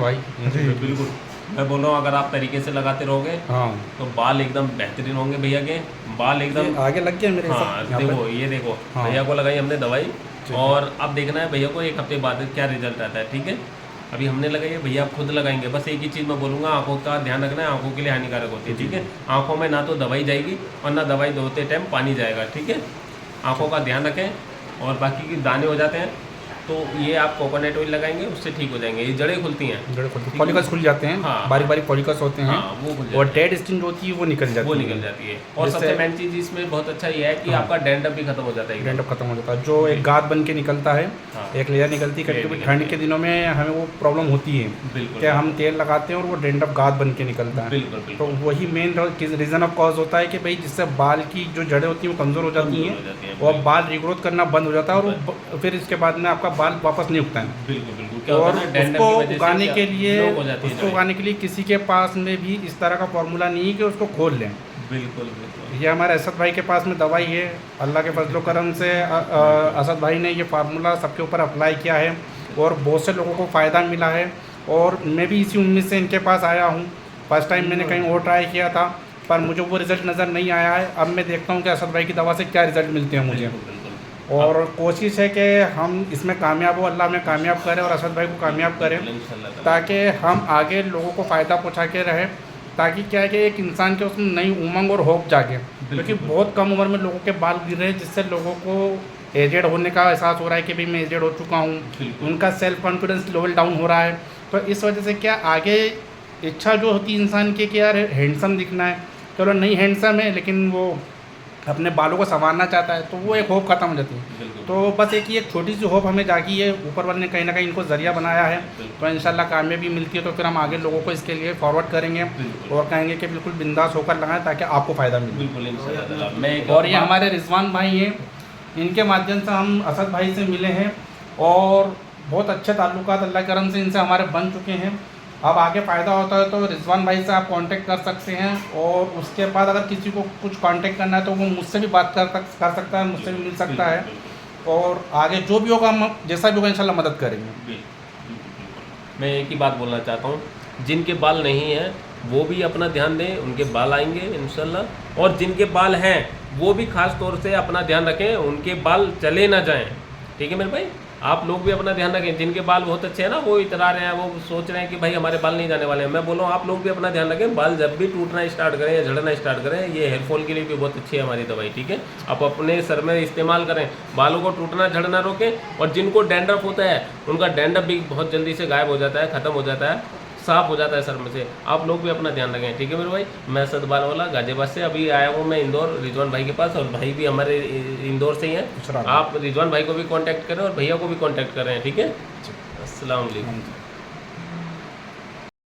भाई। बिल्कुल, मैं बोल रहा हूँ अगर आप तरीके से लगाते रहोगे हाँ तो बाल एकदम बेहतरीन होंगे भैया के। बाल एकदम ये आगे लग गया मेरे हाँ सब यहाँ देखो, पे। ये देखो हाँ। भैया को लगाई हमने दवाई, ठीक है। और अब देखना है भैया को 1 हफ्ते बाद क्या रिजल्ट आता है। ठीक है, अभी हमने लगाई है, भैया आप खुद लगाएंगे। बस एक ही चीज़ मैं बोलूँगा, आंखों का ध्यान रखना है, आंखों के लिए हानिकारक होती है। ठीक है, आंखों में ना तो दवाई जाएगी और ना दवाई धोते टाइम पानी जाएगा। ठीक है, आंखों का ध्यान रखें। और बाकी के दाने हो जाते हैं तो ये आप कोकोनट ऑयल लगाएंगे, उससे ठीक हो जाएंगे। ये जड़ें खुलती हैं, जड़ें खुलती, फॉलिकल्स खुल जाते हैं। हाँ। बारीक बारीक फॉलिकल्स होते हैं। हाँ वो खुल और जाती है, डेड स्किन जो होती है वो निकल जाती वो है। निकल जाती है। और जैसे- सबसे मेन चीज़ इसमें बहुत अच्छा ये है कि हाँ। आपका डैंड्रफ भी खत्म हो जाता है एकदम। डैंड्रफ खत्म हो जाता है, जो एक गाद बन के निकलता है। हाँ। एक लेयर निकलती है। कभी लेयर कभी निकलती ठंड है। के दिनों में हमें वो प्रॉब्लम होती है बिल्कुल कि हम तेल लगाते हैं और वो डैंड्रफ गाद बन के निकलता है। बिल्कुल तो बिल्कुल वही मेन रीज़न ऑफ कॉज होता है कि भाई जिससे बाल की जो जड़ें होती हैं वो कमज़ोर हो जाती कमज़ोर हो जाती हैं हैं। और बाल रिग्रोथ करना बंद हो जाता है, और वो फिर इसके बाद में आपका बाल वापस नहीं उगता है। बिल्कुल बिल्कुल क्या होता और है ना, डैंड्रफ उसको की वजह से उगाने क्या के लिए ब्लॉक हो जाती है उसको जड़ें। उगाने के लिए किसी के पास में भी इस तरह का फॉर्मूला नहीं है कि उसको खोल लें। बिल्कुल बिल्कुल ये हमारे असद भाई के पास में दवाई है। अल्लाह के फजलो करम से असद भाई ने ये फार्मूला सबके ऊपर अप्लाई किया है और बहुत से लोगों को फ़ायदा मिला है। और मैं भी इसी उम्मीद से इनके पास आया हूँ। फर्स्ट टाइम मैंने कहीं और ट्राई किया था पर मुझे वो रिज़ल्ट नज़र नहीं आया है। अब मैं देखता हूँ कि असद भाई की दवा से क्या रिज़ल्ट मिलते हैं मुझे। बिल्कुल। और कोशिश है कि हम इसमें कामयाब हो, अल्लाह हमें कामयाब करे और असद भाई को कामयाब करें, इंशाल्लाह ताला। ताकि हम आगे लोगों को फ़ायदा पहुँचा के रहें। ताकि क्या है कि एक इंसान के उसमें नई उमंग और होप जागे, क्योंकि बहुत कम उम्र में लोगों के बाल गिर रहे हैं, जिससे लोगों को एजेड होने का एहसास हो रहा है कि भाई मैं एजेड हो चुका हूँ। बिल्कुल। उनका सेल्फ कॉन्फिडेंस लेवल डाउन हो रहा है। तो इस वजह से क्या आगे इच्छा जो होती है इंसान की कि यार हैंडसम दिखना है, चलो नहीं हैंडसम है लेकिन वो अपने बालों को संवारना चाहता है, तो वो एक होप ख़त्म हो जाती है। बिल्कुल। तो बस एक छोटी सी होप हमें जागी है, ऊपर वाले ने कहीं ना कहीं इनको ज़रिया बनाया है। तो इंशाल्लाह कामयाबी मिलती है तो फिर हम आगे लोगों को इसके लिए फॉरवर्ड करेंगे बिल्कुल। और कहेंगे कि बिल्कुल बिंदास होकर लगाएं ताकि आपको फ़ायदा मिले। बिल्कुल इंशाल्लाह ताला। मैं एक और ये हमारे रिजवान भाई हैं, इनके माध्यम से हम असद भाई से मिले हैं और बहुत अच्छे ताल्लुकात अल्लाह के करम से इनसे हमारे बन चुके हैं। अब आगे फ़ायदा होता है तो रिजवान भाई से आप कांटेक्ट कर सकते हैं, और उसके बाद अगर किसी को कुछ कांटेक्ट करना है तो वो मुझसे भी बात कर सकता है, मुझसे भी मिल सकता है। और आगे जो भी होगा हम जैसा भी होगा इंशाल्लाह मदद करेंगे। बिल्कुल। मैं एक ही बात बोलना चाहता हूँ, जिनके बाल नहीं हैं वो भी अपना ध्यान दें, उनके बाल आएंगे इंशाल्लाह। और जिनके बाल हैं वो भी खास तौर से अपना ध्यान रखें, उनके बाल चले ना जाएं। ठीक है मेरे भाई, आप लोग भी अपना ध्यान रखें। जिनके बाल बहुत अच्छे हैं ना, वो इतरा रहे हैं, वो सोच रहे हैं कि भाई हमारे बाल नहीं जाने वाले हैं, मैं बोलूँ आप लोग भी अपना ध्यान रखें। बाल जब भी टूटना स्टार्ट करें या झड़ना स्टार्ट करें, ये हेयर फॉल के लिए भी बहुत अच्छी है हमारी दवाई। ठीक है, आप अपने सर में इस्तेमाल करें, बालों को टूटना झड़ना रोकें। और जिनको डैंड्रफ होता है उनका डैंड्रफ भी बहुत जल्दी से गायब हो जाता है, ख़त्म हो जाता है, साफ हो जाता है सर में से। आप लोग भी अपना ध्यान रखें। ठीक है मेरे भाई, मैं असद बालवाला गाजियाबाद से अभी आया हूँ मैं इंदौर रिजवान भाई के पास, और भाई भी हमारे इंदौर से ही हैं। आप रिजवान भाई को भी कांटेक्ट करें और भैया को भी कांटेक्ट करें। ठीक है, अस्सलाम वालेकुम।